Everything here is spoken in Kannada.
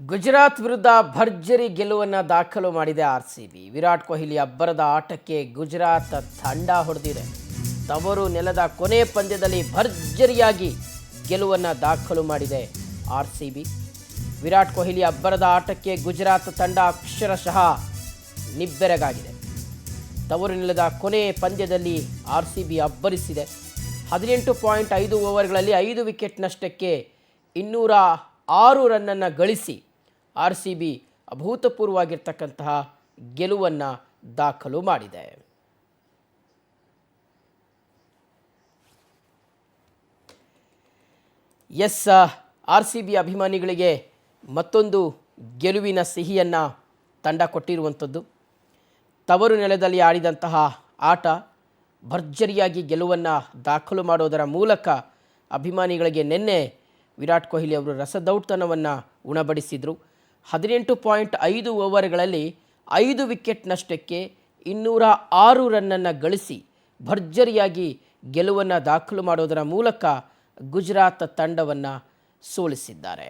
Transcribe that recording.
ಗುಜರಾತ್ ವಿರುದ್ಧ ಭರ್ಜರಿ ಗೆಲುವನ್ನು ದಾಖಲು ಮಾಡಿದೆ ಆರ್ಸಿಬಿ. ವಿರಾಟ್ ಕೊಹ್ಲಿ ಅಬ್ಬರದ ಆಟಕ್ಕೆ ಗುಜರಾತ್ ತಂಡ ಹೊಡೆದಿದೆ. ತವರು ನೆಲದ ಕೊನೆ ಪಂದ್ಯದಲ್ಲಿ ಭರ್ಜರಿಯಾಗಿ ಗೆಲುವನ್ನು ದಾಖಲು ಮಾಡಿದೆ ಆರ್ಸಿಬಿ. ವಿರಾಟ್ ಕೊಹ್ಲಿ ಅಬ್ಬರದ ಆಟಕ್ಕೆ ಗುಜರಾತ್ ತಂಡ ಅಕ್ಷರಶಃ ನಿಬ್ಬೆರಗಾಗಿದೆ. ತವರು ನೆಲದ ಕೊನೆ ಪಂದ್ಯದಲ್ಲಿ ಆರ್ಸಿಬಿ ಅಬ್ಬರಿಸಿದೆ. 18.5 ಓವರ್ಗಳಲ್ಲಿ 5 ವಿಕೆಟ್ ನಷ್ಟಕ್ಕೆ 206 ರನ್ನನ್ನು ಗಳಿಸಿ ಆರ್ಸಿಬಿ ಅಭೂತಪೂರ್ವವಾಗಿರ್ತಕ್ಕಂತಹ ಗೆಲುವನ್ನು ದಾಖಲು ಮಾಡಿದೆ. ಆರ್ಸಿಬಿ ಅಭಿಮಾನಿಗಳಿಗೆ ಮತ್ತೊಂದು ಗೆಲುವಿನ ಸಿಹಿಯನ್ನು ತಂಡ ಕೊಟ್ಟಿರುವಂಥದ್ದು. ತವರು ನೆಲದಲ್ಲಿ ಆಡಿದಂತಹ ಆಟ ಭರ್ಜರಿಯಾಗಿ ಗೆಲುವನ್ನು ದಾಖಲು ಮಾಡೋದರ ಮೂಲಕ ಅಭಿಮಾನಿಗಳಿಗೆ ನಿನ್ನೆ ವಿರಾಟ್ ಕೊಹ್ಲಿ ಅವರು ರಸದೌತಣವನ್ನು ಉಣಬಡಿಸಿದರು. 18.5 ಓವರ್ಗಳಲ್ಲಿ 5 ವಿಕೆಟ್ ನಷ್ಟಕ್ಕೆ 206 ರನ್ನನ್ನು ಗಳಿಸಿ ಭರ್ಜರಿಯಾಗಿ ಗೆಲುವನ್ನು ದಾಖಲು ಮಾಡೋದರ ಮೂಲಕ ಗುಜರಾತ್ ತಂಡವನ್ನು ಸೋಲಿಸಿದ್ದಾರೆ.